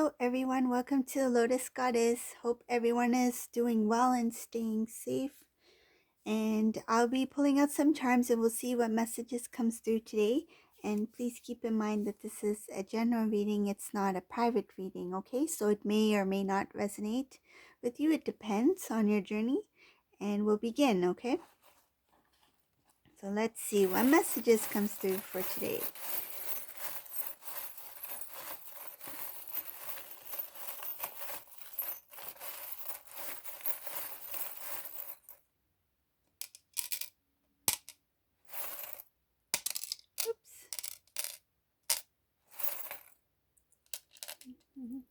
Hello, everyone. Welcome to the Lotus Goddess. Hope everyone is doing well and staying safe. And I'll be pulling out some charms and we'll see what messages comes through today. And please keep in mind that this is a general reading. It's not a private reading, okay? So it may or may not resonate with you. It depends on your journey. And we'll begin, okay? So let's see what messages comes through for today. Oops. Mhm.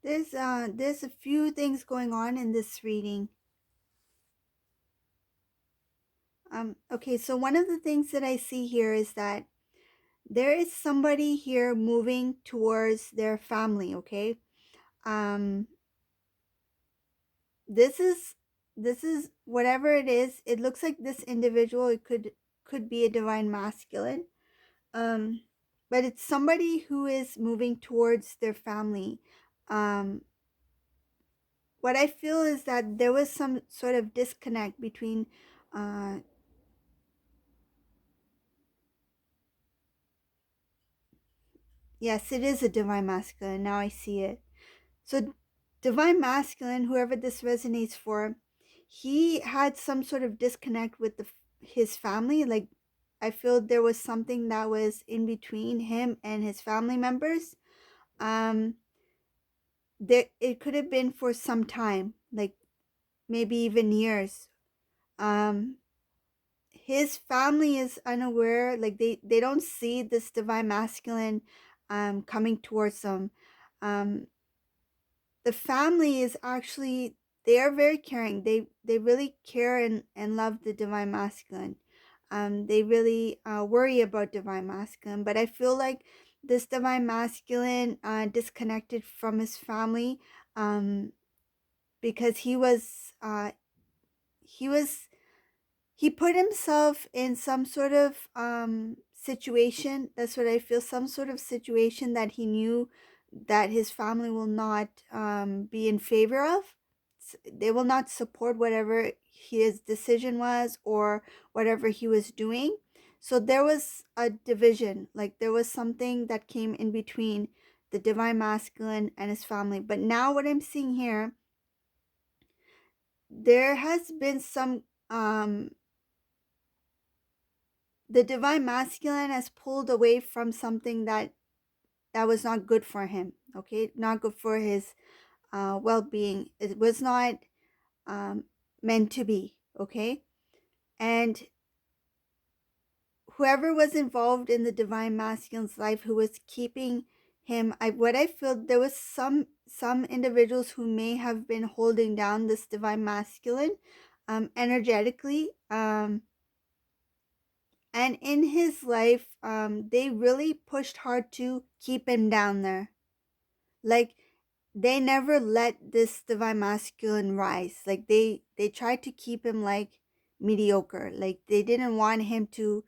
There's a few things going on in this reading. Okay, so one of the things that I see here is that there is somebody here moving towards their family, okay? Um, this is whatever it is, it looks like this individual, it could be a divine masculine. Um, but it's somebody who is moving towards their family. Um, what I feel is that there was some sort of disconnect between uh yes, it is a divine masculine. Now I see it. So, divine masculine, whoever this resonates for, he had some sort of disconnect with his family. Like, I feel there was something that was in between him and his family members. Um, there it could have been for some time, like maybe even years. Um, his family is unaware, like they don't see this divine masculine coming towards them. Um, the family is actually, they are very caring. They really care and love the divine masculine. They really worry about divine masculine, but I feel like this divine masculine disconnected from his family, um, because he was he put himself in some sort of situation. That's what I feel. Some sort of situation that he knew that his family will not be in favor of. They will not support whatever his decision was or whatever he was doing. So there was a division, like there was something that came in between the divine masculine and his family. But now what I'm seeing here, there has been some the divine masculine has pulled away from something that was not good for him, okay, not good for his well-being. It was not um, meant to be. Okay. And whoever was involved in the divine masculine's life, who was keeping him, what I feel, there was some individuals who may have been holding down this divine masculine energetically, and in his life, they really pushed hard to keep him down there. Like, they never let this divine masculine rise. Like, they tried to keep him like mediocre. Like, they didn't want him to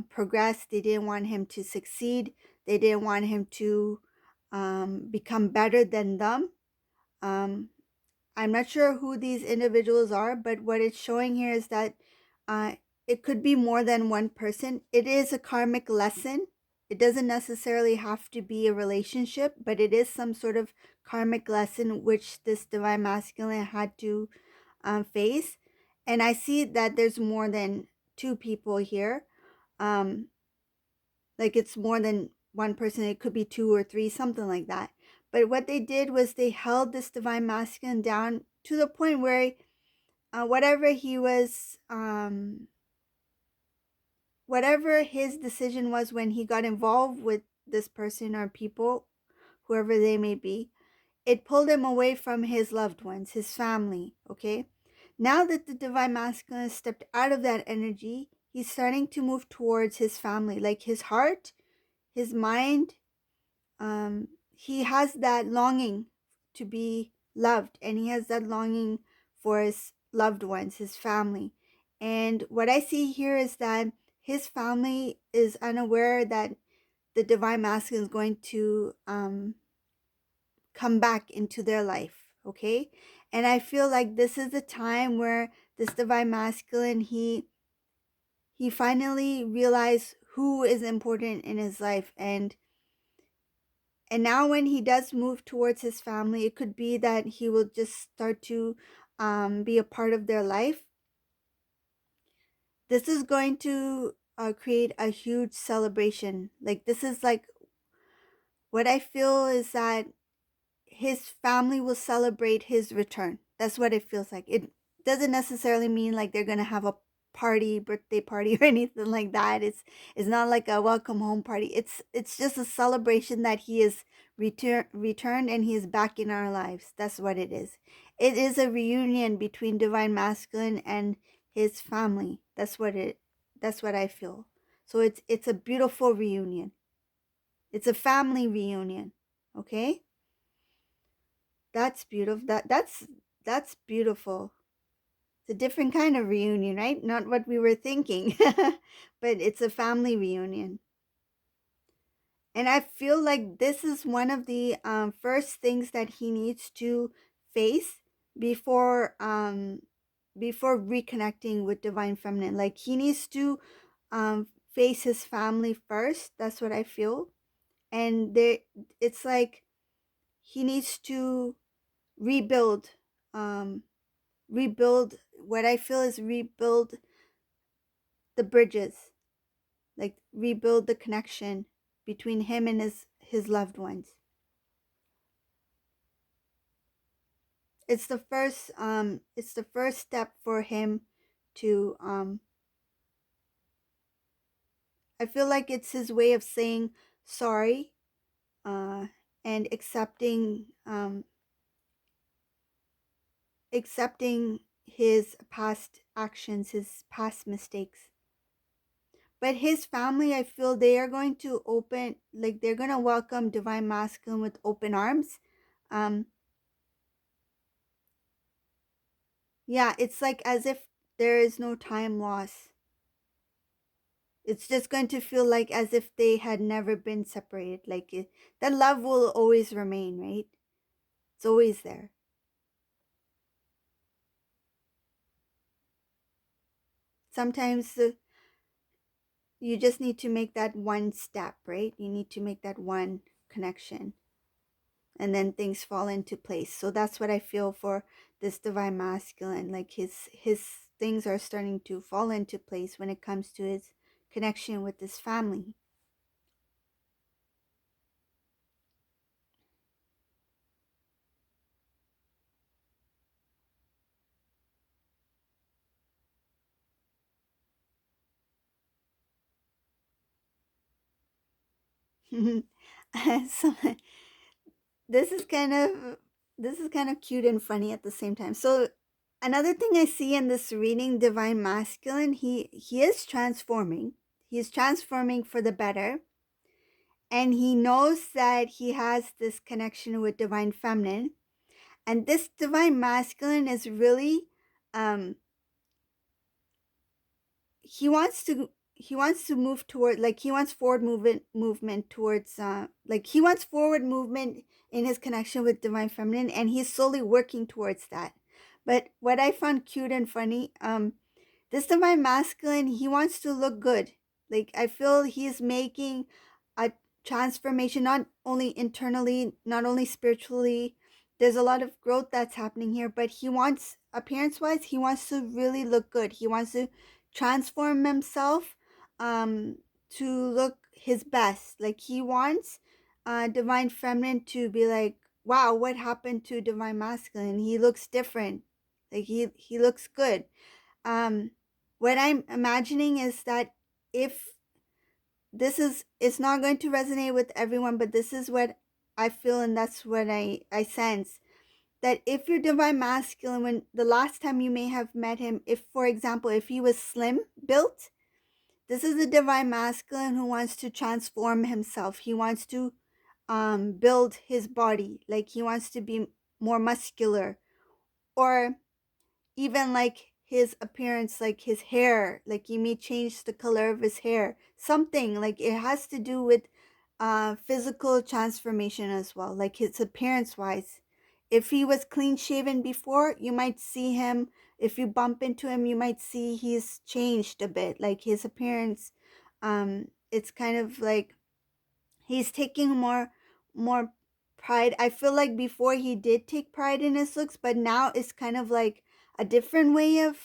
progress. They didn't want him to succeed. They didn't want him to become better than them. Um, I'm not sure who these individuals are, but what it's showing here is that uh, it could be more than one person. It is a karmic lesson. It doesn't necessarily have to be a relationship, but it is some sort of karmic lesson which this divine masculine had to face. And I see that there's more than two people here. Um, like, it's more than one person. It could be two or three, something like that. But what they did was they held this divine masculine down to the point where whatever he was, whatever his decision was when he got involved with this person or people, whoever they may be, it pulled him away from his loved ones, his family. Okay. Now that the divine masculine stepped out of that energy, he's starting to move towards his family, like his heart, his mind. He has that longing to be loved, and he has that longing for his loved ones, his family. And what I see here is that his family is unaware that the divine masculine is going to come back into their life. Okay. And I feel like this is the time where this divine masculine, he finally realized who is important in his life. And now when he does move towards his family, it could be that he will just start to be a part of their life. This is going to create a huge celebration. Like, this is like, what I feel is that his family will celebrate his return. That's what it feels like. It doesn't necessarily mean like they're gonna have a party, birthday party, or anything like that. It's not like a welcome home party. It's just a celebration that he is returned and he is back in our lives. That's what it is. It is a reunion between divine masculine and his family. That's what I feel. So it's a beautiful reunion. It's a family reunion. Okay? That's beautiful. That's beautiful. It's a different kind of reunion, right? Not what we were thinking. But it's a family reunion. And I feel like this is one of the first things that he needs to face before before reconnecting with divine feminine. Like, he needs to face his family first. That's what I feel. And there, it's like he needs to rebuild, um rebuild, what I feel is rebuild the bridges, like rebuild the connection between him and his loved ones. It's the first step for him to I feel like it's his way of saying sorry, uh and accepting his past actions, his past mistakes. But his family, I feel they are going to open, like, they're going to welcome divine masculine with open arms. Um, yeah, it's like as if there is no time loss. It's just going to feel like as if they had never been separated. Like, that love will always remain, right? It's always there. Sometimes you just need to make that one step, right? You need to make that one connection, and then things fall into place. So that's what I feel for this divine masculine. Like, his things are starting to fall into place when it comes to his connection with his family. So this is kind of this is kind of cute and funny at the same time. So another thing I see in this reading, divine masculine, he is transforming. He's transforming for the better, and he knows that he has this connection with divine feminine, and this divine masculine is really um he wants to move toward, like, he wants forward movement towards like he wants forward movement in his connection with divine feminine, and he's slowly working towards that. But what I found cute and funny, this divine masculine, he wants to look good. Like, I feel he's making a transformation, not only internally, not only spiritually. There's a lot of growth that's happening here, but he wants, appearance wise, he wants to really look good. He wants to transform himself um to look his best. Like, he wants divine feminine to be like, wow, what happened to divine masculine? He looks different. Like, he looks good. um what I'm imagining is that, if this is, it's not going to resonate with everyone, but this is what I feel, and that's what I sense, that if your divine masculine, when the last time you may have met him, if, for example, if he was slim built, this is the divine masculine who wants to transform himself. He wants to build his body, like he wants to be more muscular, or even like his appearance, like his hair, like he may change the color of his hair, something like it has to do with physical transformation as well, like his appearance wise. If he was clean shaven before, you might see him, if you bump into him, you might see he's changed a bit, like his appearance. It's kind of like he's taking more pride. I feel like before he did take pride in his looks, but now it's kind of like a different way of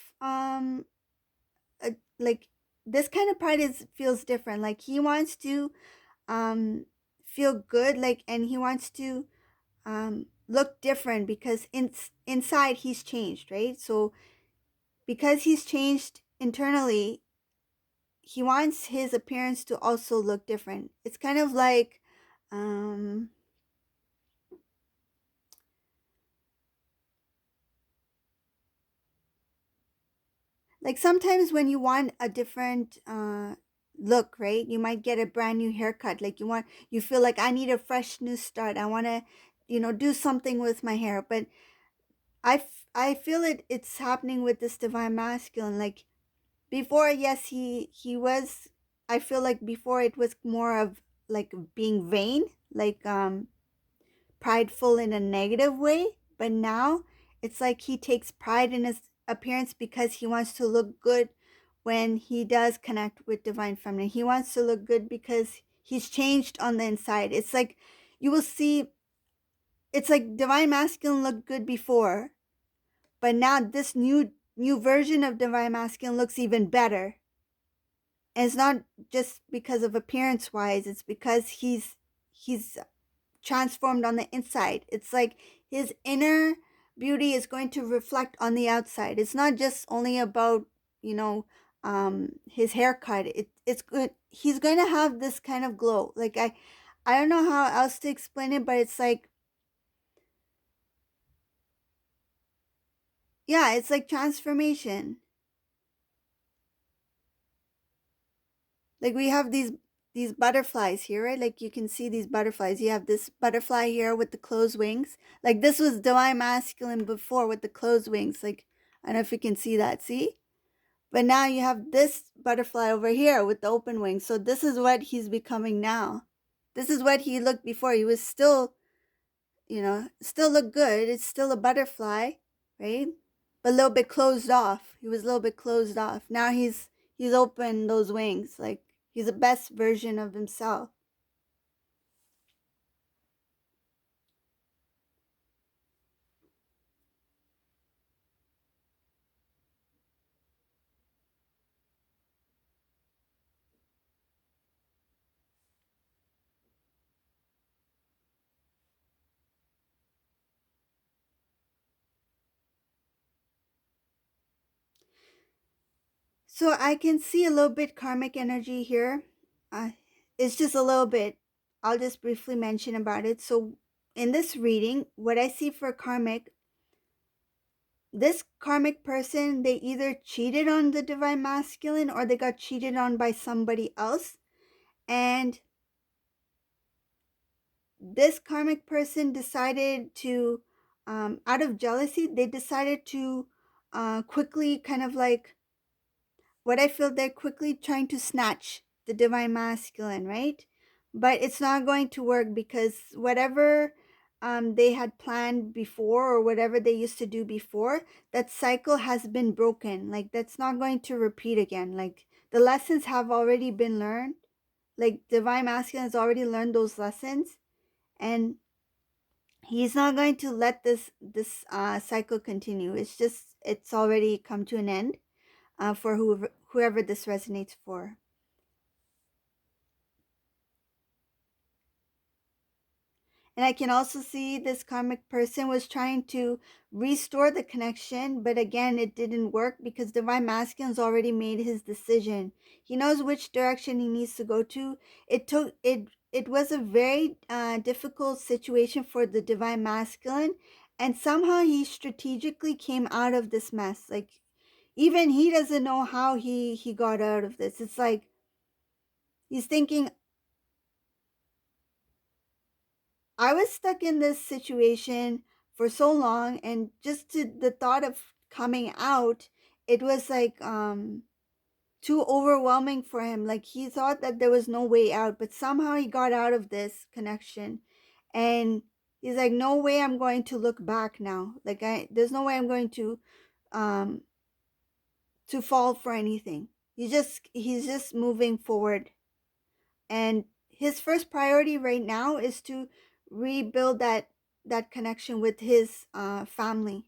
like, this kind of pride is feels different. Like, he wants to feel good, like, and he wants to look different, because inside he's changed, right? So because he's changed internally, he wants his appearance to also look different. It's kind of um like sometimes when you want a different look, right? You might get a brand new haircut. Like, you feel like, I need a fresh new start. I want to, do something with my hair. But I feel it's happening with this divine masculine. Like, before, yes, he was, I feel like before it was more of like being vain, like prideful in a negative way, but now it's like he takes pride in his appearance because he wants to look good when he does connect with divine feminine. He wants to look good because he's changed on the inside. It's like, you will see, it's like divine masculine looked good before, but now this new version of divine masculine looks even better. And it's not just because of appearance wise, it's because he's transformed on the inside. It's like his inner beauty is going to reflect on the outside. It's not just only about, his haircut. It's good. He's going to have this kind of glow. Like, I don't know how else to explain it, but it's like, yeah, it's like transformation. Like, we have these butterflies here, right? Like, you can see these butterflies. You have this butterfly here with the closed wings. Like, this was divine masculine before with the closed wings. Like, I don't know if you can see that. See? But now you have this butterfly over here with the open wings. So this is what he's becoming now. This is what he looked before. He was still, still look good. It's still a butterfly, right? But a little bit closed off. He was a little bit closed off. Now he's opened those wings. Like, he's the best version of himself. So I can see a little bit karmic energy here. Uh, it's just a little bit. I'll just briefly mention about it. So in this reading, what I see for karmic, this karmic person, they either cheated on the divine masculine or they got cheated on by somebody else. And this karmic person decided to, out of jealousy, they decided to quickly kind of like, what I feel, they're quickly trying to snatch the divine masculine, right? But it's not going to work because whatever they had planned before or whatever they used to do before, that cycle has been broken. Like that's not going to repeat again. Like the lessons have already been learned. Like divine masculine has already learned those lessons, and he's not going to let this cycle continue. It's just it's already come to an end for whoever this resonates for. And I can also see this karmic person was trying to restore the connection, but again, it didn't work because divine masculine's already made his decision. He knows which direction he needs to go to. It was a very difficult situation for the divine masculine, and somehow he strategically came out of this mess. Like even he doesn't know how he got out of this. It's like he's thinking, I was stuck in this situation for so long, and just to the thought of coming out, it was like too overwhelming for him. Like he thought that there was no way out, but somehow he got out of this connection, and he's like, no way I'm going to look back now. Like there's no way I'm going um to fall for anything. He's just moving forward, and his first priority right now is to rebuild that connection with his family.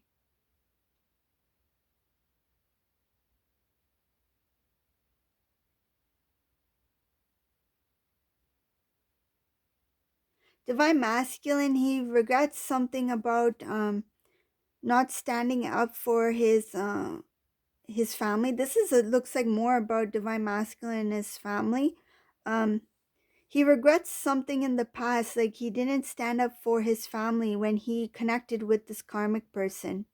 Divine masculine, he regrets something about not standing up for his family. This is it looks like more about divine masculine and his family. um he regrets something in the past, like he didn't stand up for his family when he connected with this karmic person.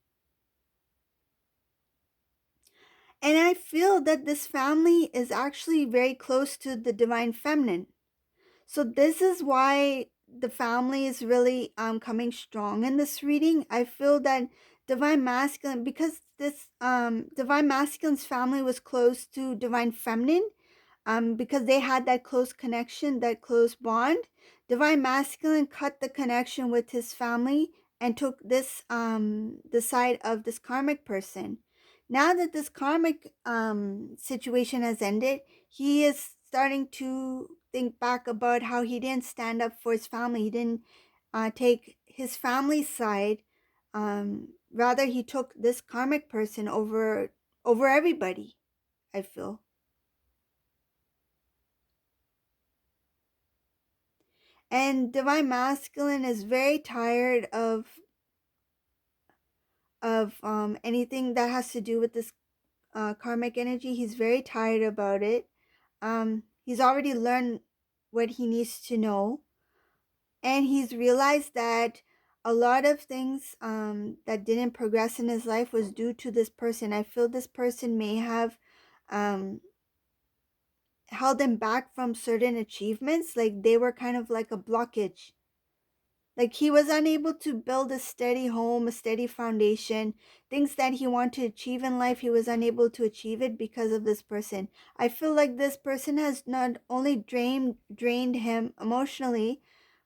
And I feel that this family is actually very close to the divine feminine. So this is why the family is really coming strong in this reading. I feel that divine masculine, because this divine masculine's family was close to divine feminine, because they had that close connection, that close bond. Divine masculine cut the connection with his family and took this the side of this karmic person. Now that this karmic situation has ended, he is starting to think back about how he didn't stand up for his family. He didn't take his family's side. Rather, he took this karmic person over everybody, I feel. And divine masculine is very tired of anything that has to do with this karmic energy. He's very tired about it. He's already learned what he needs to know, and he's realized that a lot of things that didn't progress in his life was due to this person. I feel this person may have um, held him back from certain achievements. Like they were kind of like a blockage. Like he was unable to build a steady home, a steady foundation, things that he wanted to achieve in life. He was unable to achieve it because of this person. I feel like this person has not only drained him emotionally,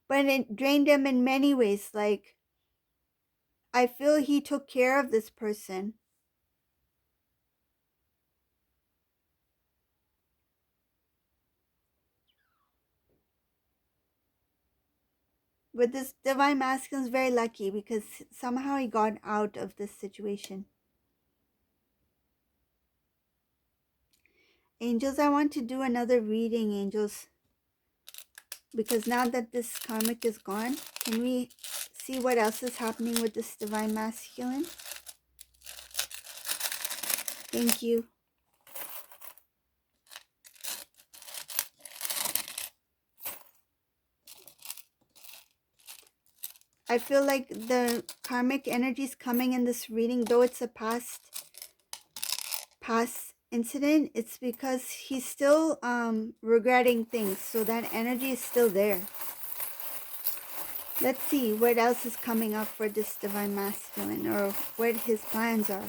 but it drained him in many ways. Like I feel he took care of this person. But this divine masculine is very lucky because somehow he got out of this situation. Angels, I want to do another reading, angels, because now that this karmic is gone, can we see what else is happening with this divine masculine? Thank you. I feel like the karmic energy is coming in this reading, though it's a past incident. It's because he's still regretting things, so that energy is still there. Let's see what else is coming up for this divine masculine, or what his plans are.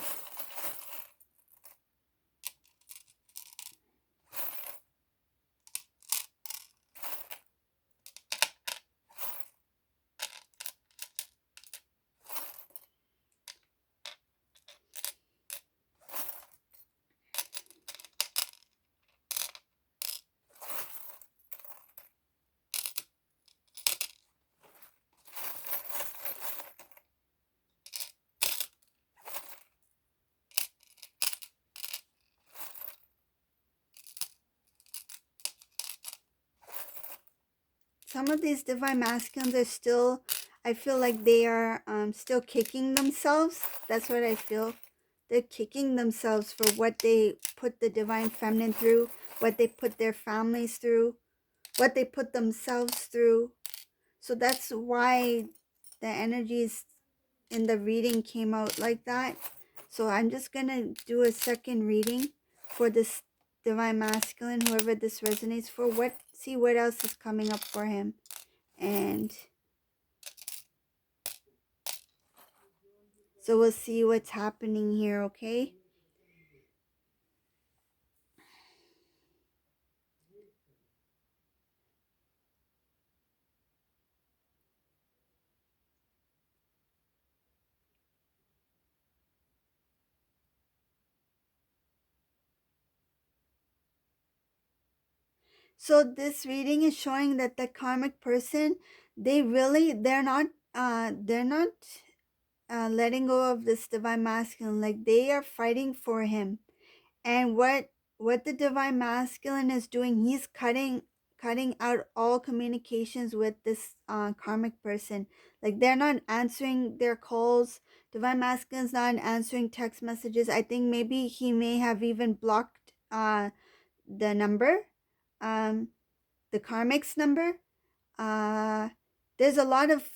Some of these divine masculines are still, I feel like they are still kicking themselves. That's what I feel. They're kicking themselves for what they put the divine feminine through, what they put their families through, what they put themselves through. So that's why the energies in the reading came out like that. So I'm just going to do a second reading for this divine masculine, whoever this resonates for. See what else is coming up for him. And so we'll see what's happening here, okay? So this reading is showing that the karmic person, they're not letting go of this divine masculine. Like, they are fighting for him. And what the divine masculine is doing, he's cutting out all communications with this karmic person. Like, they're not answering their calls. Divine masculine's not answering text messages. I think maybe he may have even blocked the number, the karmic's number. There's a lot of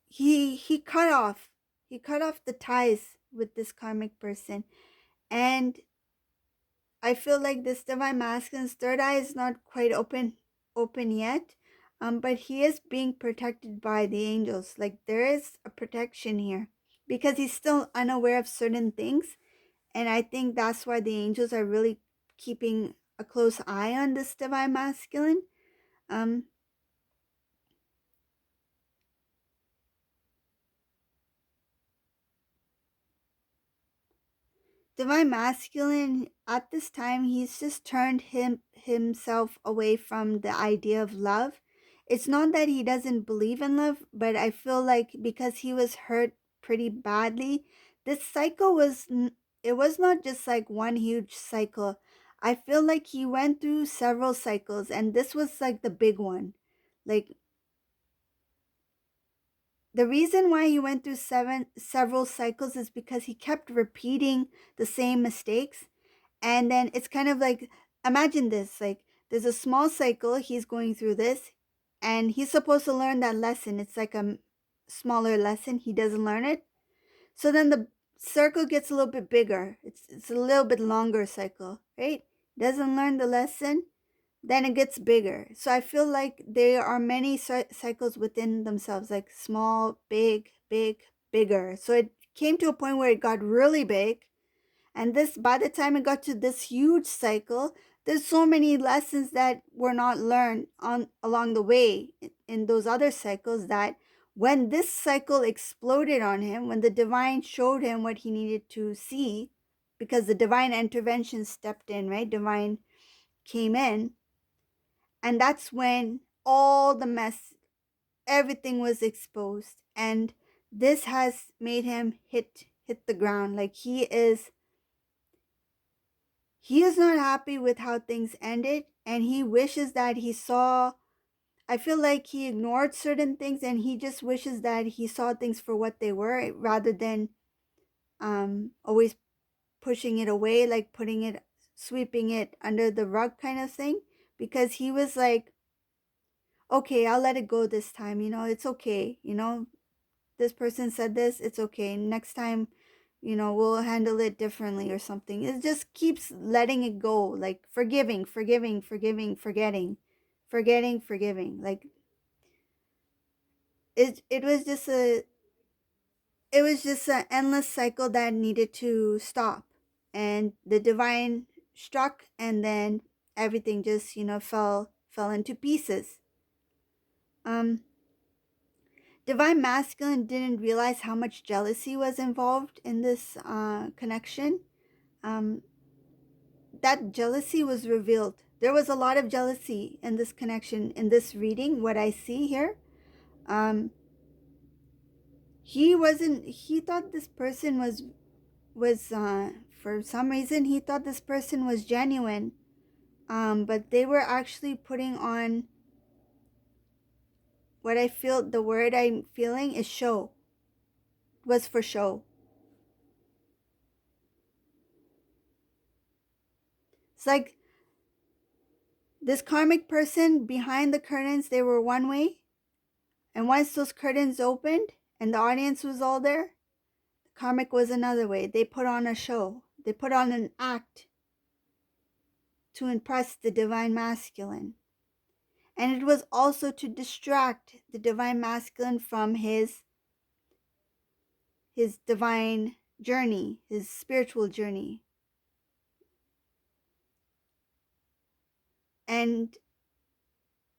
he cut off the ties with this karmic person. And I feel like this divine masculine's third eye is not quite open yet. But he is being protected by the angels. Like, there is a protection here because he's still unaware of certain things. And I think that's why the angels are really keeping a close eye on this divine masculine. Um, Divine masculine, at this time, he's just turned himself away from the idea of love. It's not that he doesn't believe in love, but I feel like because he was hurt pretty badly, this cycle it was not just like one huge cycle. I feel like he went through several cycles, and this was like the big one. Like, the reason why he went through several cycles is because he kept repeating the same mistakes. And then it's kind of like, imagine this, like, there's a small cycle, he's going through this, and he's supposed to learn that lesson. It's like a smaller lesson, he doesn't learn it. So then the circle gets a little bit bigger. It's a little bit longer cycle, right? Doesn't learn the lesson, then it gets bigger. So I feel like there are many cycles within themselves, like small, big, bigger. So it came to a point where it got really big. And this, by the time it got to this huge cycle, there's so many lessons that were not learned on along the way in those other cycles, that when this cycle exploded on him, when the divine showed him what he needed to see, because the divine intervention stepped in, right? Divine came in, and that's when all the mess, everything was exposed. And this has made him hit the ground. Like, he is not happy with how things ended, and he wishes that he saw, I feel like he ignored certain things, and he just wishes that he saw things for what they were, rather than always pushing it away, like sweeping it under the rug kind of thing. Because he was like, okay, I'll let it go this time, it's okay, this person said this, it's okay. Next time, we'll handle it differently or something. It just keeps letting it go, like forgiving, forgiving, forgiving, forgetting, forgetting, forgiving. Like it was just an endless cycle that needed to stop. And the divine struck, and then everything just, fell into pieces. Um Divine Masculine didn't realize how much jealousy was involved in this connection. Um, that jealousy was revealed. There was a lot of jealousy in this connection, in this reading, what I see here. Um, he thought this person was for some reason, he thought this person was genuine. But they were actually putting on what I feel, the word I'm feeling is show, was for show. It's like this karmic person, behind the curtains, they were one way. And once those curtains opened and the audience was all there, the karmic was another way. They put on a show. They put on an act to impress the divine masculine. And it was also to distract the divine masculine from his divine journey, his spiritual journey. And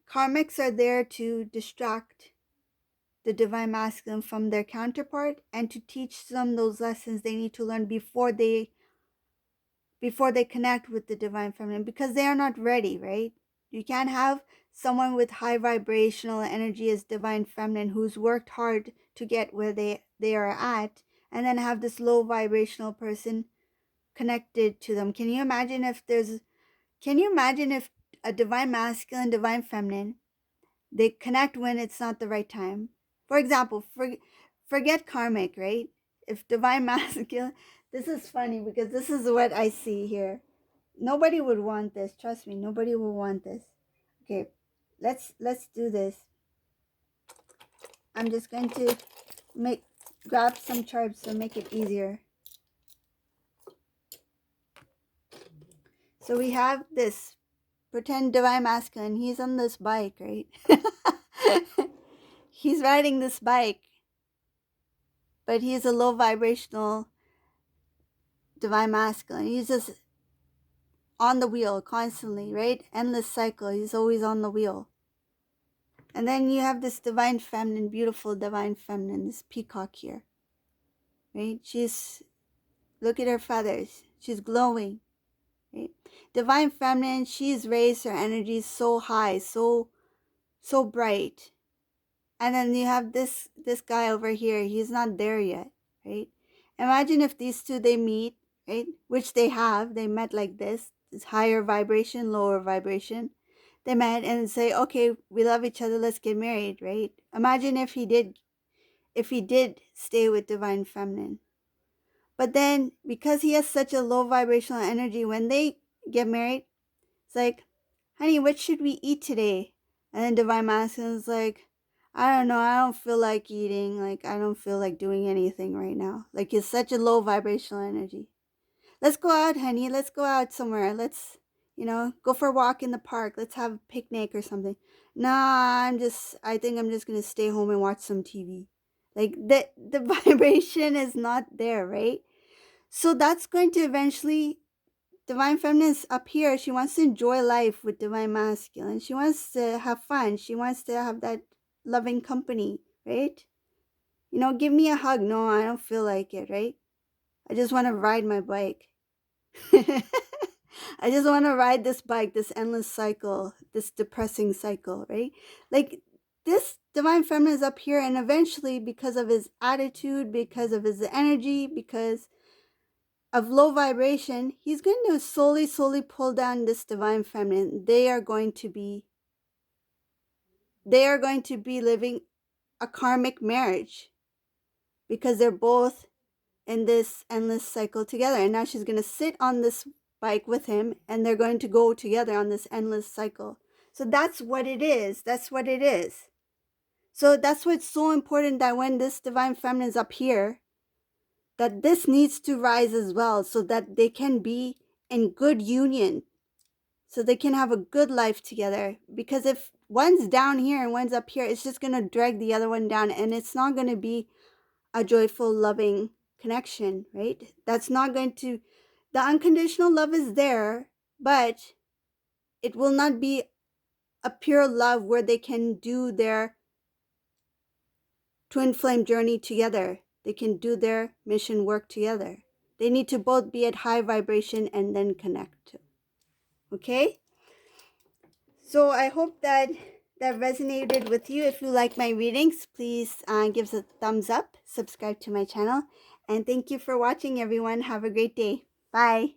karmics are there to distract the divine masculine from their counterpart and to teach them those lessons they need to learn before they connect with the divine feminine, because they are not ready, right? You can't have someone with high vibrational energy as divine feminine who's worked hard to get where they are at, and then have this low vibrational person connected to them. Can you imagine if a divine masculine, divine feminine, they connect when it's not the right time? For example, forget karmic, right? If divine masculine, this is funny because this is what I see here. Nobody would want this. Trust me, nobody will want this. Okay, let's do this. I'm just going to grab some charts to make it easier. So we have this pretend divine masculine. He's on this bike, right? He's riding this bike, but he's a low vibrational divine masculine. He's just on the wheel constantly, right? Endless cycle. He's always on the wheel. And then you have this divine feminine, beautiful divine feminine, this peacock here, right? Look at her feathers. She's glowing, right? Divine feminine, she's raised her energy so high, so bright. And then you have this guy over here. He's not there yet, right? Imagine if these two, they meet, right? Which they have. They met like this. It's higher vibration, lower vibration. They met and say, okay, we love each other. Let's get married, right? Imagine if he did stay with divine feminine. But then, because he has such a low vibrational energy, when they get married, it's like, honey, what should we eat today? And then divine masculine's like, I don't know, I don't feel like eating. Like, I don't feel like doing anything right now. Like, it's such a low vibrational energy. Let's go out, honey. Let's go out somewhere. Let's, go for a walk in the park. Let's have a picnic or something. Nah, I think I'm just going to stay home and watch some TV. Like, the vibration is not there, right? So that's going to eventually, divine feminine is up here. She wants to enjoy life with divine masculine. She wants to have fun. She wants to have that loving company, right? Give me a hug. No, I don't feel like it, right? I just want to ride my bike. I just want to ride this bike, this endless cycle, this depressing cycle, right? Like, this divine feminine is up here, and eventually, because of his attitude, because of his energy, because of low vibration, he's going to slowly pull down this divine feminine. They are going to be living a karmic marriage, because they're both in this endless cycle together. And now she's going to sit on this bike with him, and they're going to go together on this endless cycle. So that's what it is. That's what it is. So that's why it's so important that when this divine feminine is up here, that this needs to rise as well, so that they can be in good union, so they can have a good life together. Because if one's down here and one's up here, it's just going to drag the other one down, and it's not going to be a joyful, loving connection, right? That's not going to, the unconditional love is there, but it will not be a pure love where they can do their twin flame journey together. They can do their mission work together. They need to both be at high vibration and then connect. Okay? So I hope that resonated with you. If you like my readings, please give us a thumbs up, subscribe to my channel, and thank you for watching, everyone. Have a great day. Bye.